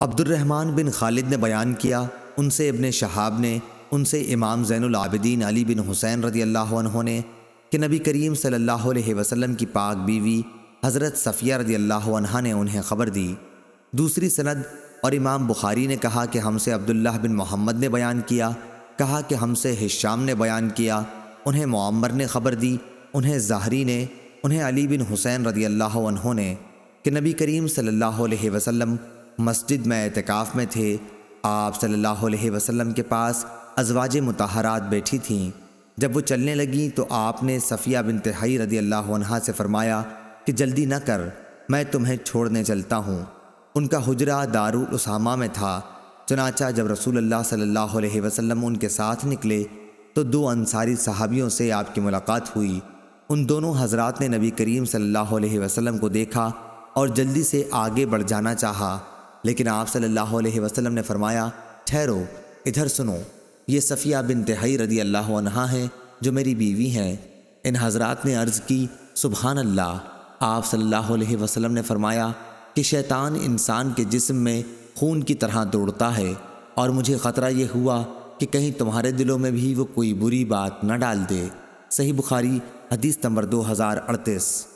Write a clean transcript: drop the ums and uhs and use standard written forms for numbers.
عبد الرحمن بن خالد نے بیان کیا، ان سے ابن شہاب نے، ان سے امام زین العابدین علی بن حسین رضی اللہ عنہ نے کہ نبی کریم صلی اللہ علیہ وسلم کی پاک بیوی حضرت صفیہ رضی اللہ عنہا نے انہیں خبر دی۔ دوسری سند اور امام بخاری نے کہا کہ ہم سے عبداللہ بن محمد نے بیان کیا، کہا کہ ہم سے ہشام نے بیان کیا، انہیں معمر نے خبر دی، انہیں زہری نے، انہیں علی بن حسین رضی اللہ عنہ نے کہ نبی کریم صلی اللہ علیہ وسلم مسجد میں اعتکاف میں تھے، آپ صلی اللہ علیہ وسلم کے پاس ازواج مطہرات بیٹھی تھیں۔ جب وہ چلنے لگیں تو آپ نے صفیہ بنت حی رضی اللہ عنہا سے فرمایا کہ جلدی نہ کر، میں تمہیں چھوڑنے چلتا ہوں۔ ان کا حجرہ دارالاسامہ میں تھا۔ چنانچہ جب رسول اللہ صلی اللہ علیہ وسلم ان کے ساتھ نکلے تو دو انصاری صحابیوں سے آپ کی ملاقات ہوئی۔ ان دونوں حضرات نے نبی کریم صلی اللہ علیہ وسلم کو دیکھا اور جلدی سے آگے بڑھ جانا چاہا، لیکن آپ صلی اللہ علیہ وسلم نے فرمایا، ٹھہرو، ادھر سنو، یہ صفیہ بنت حی رضی اللہ عنہا ہیں جو میری بیوی ہیں۔ ان حضرات نے عرض کی، سبحان اللہ۔ آپ صلی اللہ علیہ وسلم نے فرمایا کہ شیطان انسان کے جسم میں خون کی طرح دوڑتا ہے، اور مجھے خطرہ یہ ہوا کہ کہیں تمہارے دلوں میں بھی وہ کوئی بری بات نہ ڈال دے۔ صحیح بخاری حدیث نمبر 2038۔